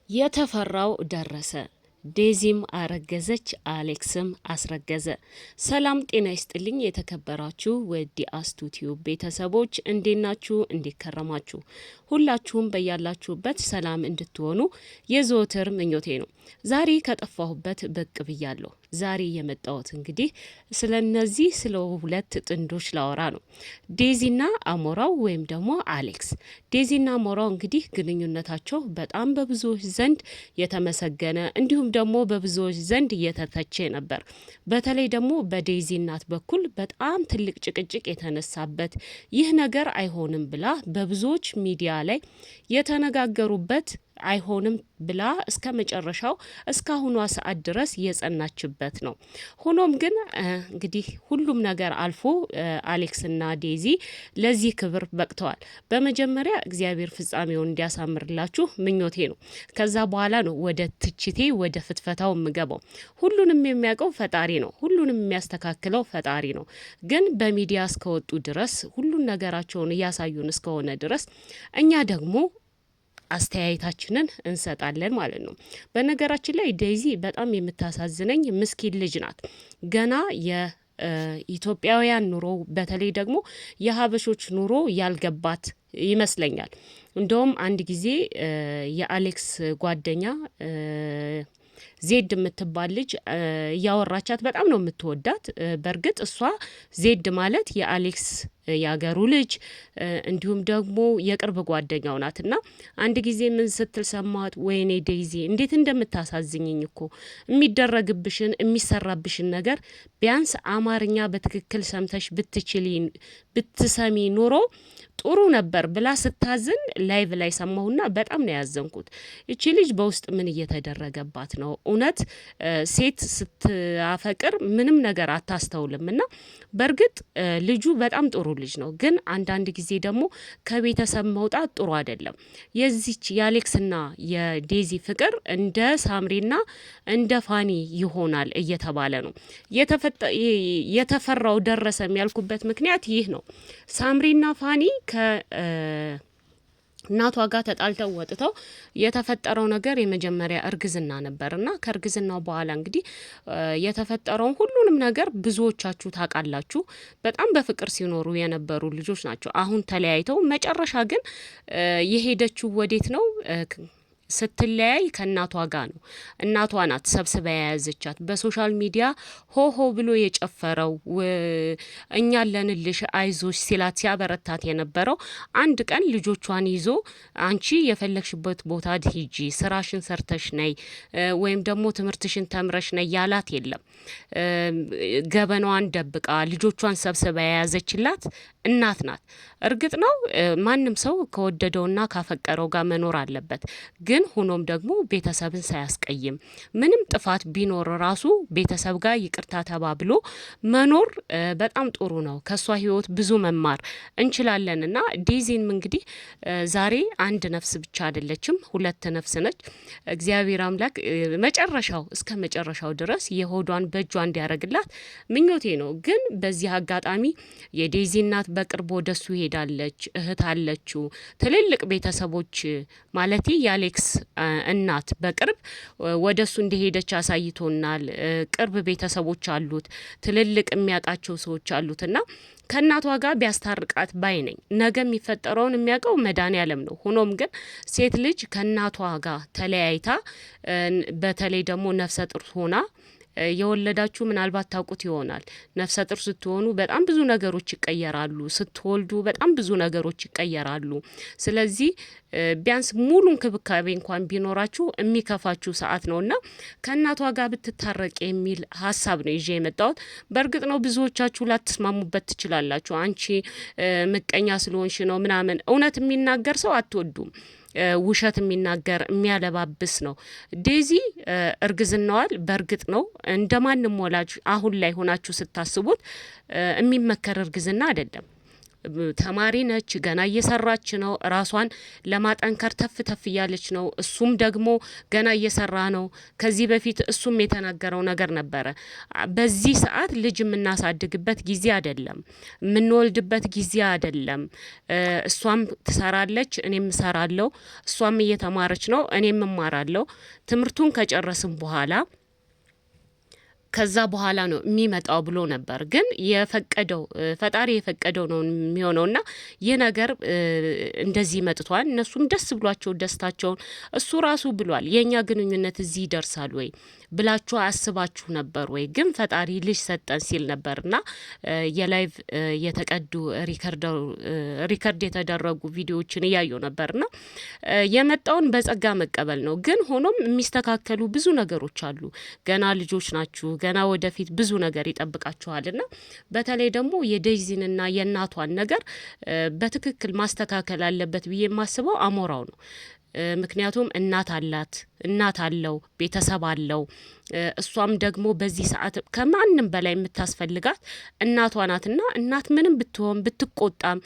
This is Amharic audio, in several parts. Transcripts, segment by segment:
የተፈራው ደረሰ። ዴዚም አረገዘች፣ አሌክስም አስረገዘ። ሰላም ጤና ይስጥልኝ የተከበራችሁ ወዲ አስቱቲዩ ቤተሰቦች እንዴት ናችሁ? እንዴት ከረማችሁ? ሁላችሁም በያላችሁበት ሰላም እንድትሆኑ የዘወትር ምኞቴ ነው። ዛሬ ከጠፋሁበት ብቅ ብያለሁ። ዛሬ የመጣሁት እንግዲህ ስለነዚህ ስለ ሁለት ጥንዶች ላወራ ነው። ዴዚና አሞራው ወይም ደግሞ አሌክስ። ዴዚና አሞራው እንግዲህ ግንኙነታቸው በጣም በብዙዎች ዘንድ የተመሰገነ እንዲሁም ደግሞ በብዙዎች ዘንድ እየተተቸ ነበር። በተለይ ደግሞ በዴዚ እናት በኩል በጣም ትልቅ ጭቅጭቅ የተነሳበት ይህ ነገር አይሆንም ብላ በብዙዎች ሚዲያ ላይ የተነጋገሩበት አይሆንም ብላ እስከ መጨረሻው እስካሁኗ ሰዓት ድረስ የጸናችበት ነው። ሆኖም ግን እንግዲህ ሁሉም ነገር አልፎ አሌክስና ዴዚ ለዚህ ክብር በቅተዋል። በመጀመሪያ እግዚአብሔር ፍጻሜውን እንዲያሳምርላችሁ ምኞቴ ነው። ከዛ በኋላ ነው ወደ ትችቴ ወደ ፍትፈታው የምገባው። ሁሉንም የሚያውቀው ፈጣሪ ነው። ሁሉንም የሚያስተካክለው ፈጣሪ ነው። ግን በሚዲያ እስከወጡ ድረስ ሁሉን ነገራቸውን እያሳዩን እስከሆነ ድረስ እኛ ደግሞ አስተያየታችንን እንሰጣለን ማለት ነው። በነገራችን ላይ ዴዚ በጣም የምታሳዝነኝ ምስኪን ልጅ ናት። ገና የኢትዮጵያውያን ኑሮ በተለይ ደግሞ የሀበሾች ኑሮ ያልገባት ይመስለኛል። እንደውም አንድ ጊዜ የአሌክስ ጓደኛ ዜድ የምትባል ልጅ እያወራቻት በጣም ነው የምትወዳት። በእርግጥ እሷ ዜድ ማለት የአሌክስ ያገሩ ልጅ እንዲሁም ደግሞ የቅርብ ጓደኛው ናት። እና አንድ ጊዜ ምን ስትል ሰማት? ወይኔ ዴዚ እንዴት እንደምታሳዝኝኝ እኮ የሚደረግብሽን የሚሰራብሽን ነገር ቢያንስ አማርኛ በትክክል ሰምተሽ ብትሰሚ ኑሮ ጥሩ ነበር ብላ ስታዝን ላይቭ ላይ ሰማሁና በጣም ነው ያዘንኩት። እቺ ልጅ በውስጥ ምን እየተደረገባት ነው? እውነት ሴት ስትአፈቅር ምንም ነገር አታስተውልም። እና በእርግጥ ልጁ በጣም ጥሩ ልጅ ነው። ግን አንዳንድ ጊዜ ደግሞ ከቤተሰብ መውጣት ጥሩ አይደለም። የዚች የአሌክስና የዴዚ ፍቅር እንደ ሳምሪና እንደ ፋኒ ይሆናል እየተባለ ነው። የተፈራው ደረሰ ያልኩበት ምክንያት ይህ ነው። ሳምሪና ፋኒ እናቷ ጋር ተጣልተው ወጥተው የተፈጠረው ነገር የመጀመሪያ እርግዝና ነበር እና ከእርግዝናው በኋላ እንግዲህ የተፈጠረውን ሁሉንም ነገር ብዙዎቻችሁ ታውቃላችሁ። በጣም በፍቅር ሲኖሩ የነበሩ ልጆች ናቸው። አሁን ተለያይተው መጨረሻ ግን የሄደችው ወዴት ነው? ስትለያይ ከእናቷ ጋር ነው። እናቷ ናት ሰብስባ የያዘቻት። በሶሻል ሚዲያ ሆሆ ብሎ የጨፈረው እኛ ለንልሽ አይዞሽ ሲላት ሲያበረታት የነበረው አንድ ቀን ልጆቿን ይዞ አንቺ የፈለግሽበት ቦታ ሂጂ፣ ስራሽን ሰርተሽ ነይ ወይም ደግሞ ትምህርትሽን ተምረሽ ነይ ያላት የለም። ገበናዋን ደብቃ ልጆቿን ሰብስባ የያዘችላት እናት ናት። እርግጥ ነው ማንም ሰው ከወደደውና ካፈቀረው ጋር መኖር አለበት። ግን ሆኖም ደግሞ ቤተሰብን ሳያስቀይም ምንም ጥፋት ቢኖር ራሱ ቤተሰብ ጋር ይቅርታ ተባብሎ መኖር በጣም ጥሩ ነው። ከሷ ህይወት ብዙ መማር እንችላለን። እና ዴዚም እንግዲህ ዛሬ አንድ ነፍስ ብቻ አይደለችም፣ ሁለት ነፍስ ነች። እግዚአብሔር አምላክ መጨረሻው እስከ መጨረሻው ድረስ የሆዷን በእጇ እንዲያደርግላት ምኞቴ ነው። ግን በዚህ አጋጣሚ የዴዚ እናት በቅርብ ወደሱ ሄዳለች። እህት አለችው፣ ትልልቅ ቤተሰቦች ማለቴ የአሌክስ እናት በቅርብ ወደሱ እንደሄደች አሳይቶናል። ቅርብ ቤተሰቦች አሉት፣ ትልልቅ የሚያውቃቸው ሰዎች አሉት እና ከእናቷ ጋር ቢያስታርቃት ባይ ነኝ። ነገ የሚፈጠረውን የሚያውቀው መድኃኔዓለም ነው። ሆኖም ግን ሴት ልጅ ከእናቷ ጋር ተለያይታ በተለይ ደግሞ ነፍሰ ጡር ሆና የወለዳችሁ ምናልባት ታውቁት ይሆናል። ነፍሰ ጡር ስትሆኑ በጣም ብዙ ነገሮች ይቀየራሉ። ስትወልዱ በጣም ብዙ ነገሮች ይቀየራሉ። ስለዚህ ቢያንስ ሙሉ እንክብካቤ እንኳን ቢኖራችሁ የሚከፋችሁ ሰዓት ነውና ከእናቷ ጋር ብትታረቅ የሚል ሀሳብ ነው ይዤ የመጣሁት። በእርግጥ ነው ብዙዎቻችሁ ላትስማሙበት ትችላላችሁ። አንቺ ምቀኛ ስለሆንሽ ነው ምናምን። እውነት የሚናገር ሰው አትወዱም። ውሸት የሚናገር የሚያለባብስ ነው። ዴዚ እርግዝናዋል በእርግጥ ነው እንደማንም ወላጅ አሁን ላይ ሆናችሁ ስታስቡት የሚመከር እርግዝና አይደለም። ተማሪ ነች፣ ገና እየሰራች ነው። ራሷን ለማጠንከር ተፍ ተፍ እያለች ነው። እሱም ደግሞ ገና እየሰራ ነው። ከዚህ በፊት እሱም የተናገረው ነገር ነበረ። በዚህ ሰዓት ልጅ የምናሳድግበት ጊዜ አይደለም፣ የምንወልድበት ጊዜ አይደለም። እሷም ትሰራለች፣ እኔም እሰራለሁ። እሷም እየተማረች ነው፣ እኔም እማራለሁ። ትምህርቱን ከጨረስም በኋላ ከዛ በኋላ ነው የሚመጣው ብሎ ነበር። ግን የፈቀደው ፈጣሪ የፈቀደው ነው የሚሆነውና ይህ ነገር እንደዚህ መጥቷል። እነሱም ደስ ብሏቸው ደስታቸውን እሱ ራሱ ብሏል። የኛ ግንኙነት እዚህ ይደርሳል ወይ ብላችሁ አስባችሁ ነበር ወይ? ግን ፈጣሪ ልጅ ሰጠን ሲል ነበርና የላይቭ የተቀዱ ሪከርድ የተደረጉ ቪዲዮዎችን እያየው ነበርና የመጣውን በጸጋ መቀበል ነው። ግን ሆኖም የሚስተካከሉ ብዙ ነገሮች አሉ። ገና ልጆች ናችሁ። ገና ወደፊት ብዙ ነገር ይጠብቃችኋልና በተለይ ደግሞ የዴዚንና የእናቷን ነገር በትክክል ማስተካከል አለበት ብዬ የማስበው አሞራው ነው። ምክንያቱም እናት አላት፣ እናት አለው፣ ቤተሰብ አለው። እሷም ደግሞ በዚህ ሰዓት ከማንም በላይ የምታስፈልጋት እናቷ ናትና እናት ምንም ብትሆን ብትቆጣም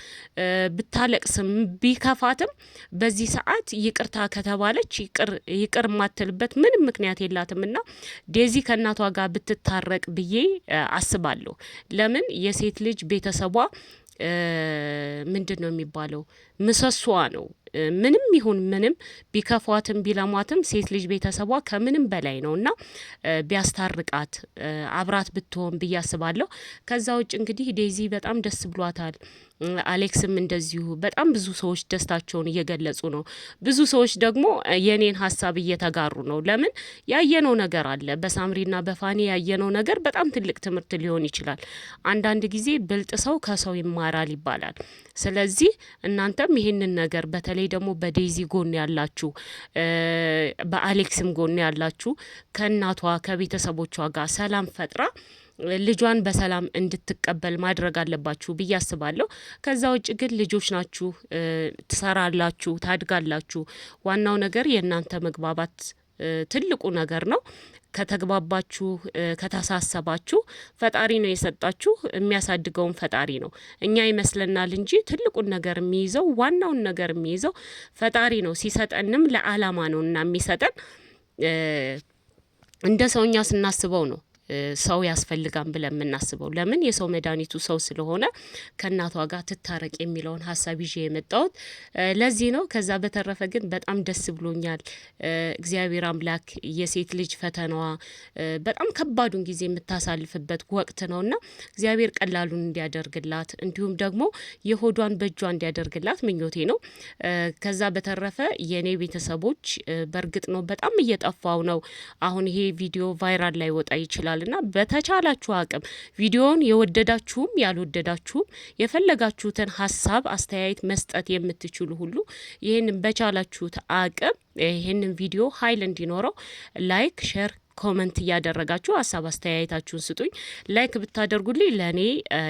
ብታለቅስም ቢከፋትም በዚህ ሰዓት ይቅርታ ከተባለች ይቅር የማትልበት ምንም ምክንያት የላትምና ዴዚ ከእናቷ ጋር ብትታረቅ ብዬ አስባለሁ። ለምን የሴት ልጅ ቤተሰቧ ምንድን ነው የሚባለው ምሰሷ ነው። ምንም ይሁን ምንም ቢከፏትም ቢለሟትም ሴት ልጅ ቤተሰቧ ከምንም በላይ ነው እና ቢያስታርቃት አብራት ብትሆን ብዬ አስባለሁ። ከዛ ውጭ እንግዲህ ዴዚ በጣም ደስ ብሏታል። አሌክስም እንደዚሁ በጣም ብዙ ሰዎች ደስታቸውን እየገለጹ ነው። ብዙ ሰዎች ደግሞ የኔን ሀሳብ እየተጋሩ ነው። ለምን ያየነው ነገር አለ። በሳምሪና በፋኒ ያየነው ነገር በጣም ትልቅ ትምህርት ሊሆን ይችላል። አንዳንድ ጊዜ ብልጥ ሰው ከሰው ይማራል ይባላል። ስለዚህ እናንተም ይሄንን ነገር በተለይ ደግሞ በዴዚ ጎን ያላችሁ፣ በአሌክስም ጎን ያላችሁ ከእናቷ ከቤተሰቦቿ ጋር ሰላም ፈጥራ ልጇን በሰላም እንድትቀበል ማድረግ አለባችሁ ብዬ አስባለሁ። ከዛ ውጭ ግን ልጆች ናችሁ፣ ትሰራላችሁ፣ ታድጋላችሁ። ዋናው ነገር የእናንተ መግባባት ትልቁ ነገር ነው። ከተግባባችሁ ከተሳሰባችሁ ፈጣሪ ነው የሰጣችሁ። የሚያሳድገውን ፈጣሪ ነው። እኛ ይመስለናል እንጂ ትልቁን ነገር የሚይዘው ዋናውን ነገር የሚይዘው ፈጣሪ ነው። ሲሰጠንም ለዓላማ ነው እና የሚሰጠን እንደ ሰውኛ ስናስበው ነው ሰው ያስፈልጋል ብለን የምናስበው። ለምን የሰው መድኃኒቱ ሰው ስለሆነ ከእናቷ ጋር ትታረቅ የሚለውን ሀሳብ ይዤ የመጣሁት ለዚህ ነው። ከዛ በተረፈ ግን በጣም ደስ ብሎኛል። እግዚአብሔር አምላክ የሴት ልጅ ፈተናዋ በጣም ከባዱን ጊዜ የምታሳልፍበት ወቅት ነውና እግዚአብሔር ቀላሉን እንዲያደርግላት እንዲሁም ደግሞ የሆዷን በእጇ እንዲያደርግላት ምኞቴ ነው። ከዛ በተረፈ የኔ ቤተሰቦች በእርግጥ ነው በጣም እየጠፋው ነው። አሁን ይሄ ቪዲዮ ቫይራል ላይ ወጣ ይችላል እና በተቻላችሁ አቅም ቪዲዮውን የወደዳችሁም ያልወደዳችሁም የፈለጋችሁትን ሀሳብ አስተያየት መስጠት የምትችሉ ሁሉ ይህንን በቻላችሁት አቅም ይህንን ቪዲዮ ኃይል እንዲኖረው ላይክ፣ ሼር፣ ኮመንት እያደረጋችሁ ሀሳብ አስተያየታችሁን ስጡኝ። ላይክ ብታደርጉልኝ ለእኔ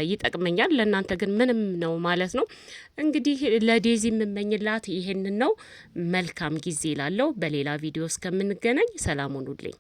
ይጠቅመኛል፣ ለእናንተ ግን ምንም ነው ማለት ነው። እንግዲህ ለዴዚ የምመኝላት ይህንን ነው። መልካም ጊዜ ላለው። በሌላ ቪዲዮ እስከምንገናኝ ሰላም ሁኑልኝ።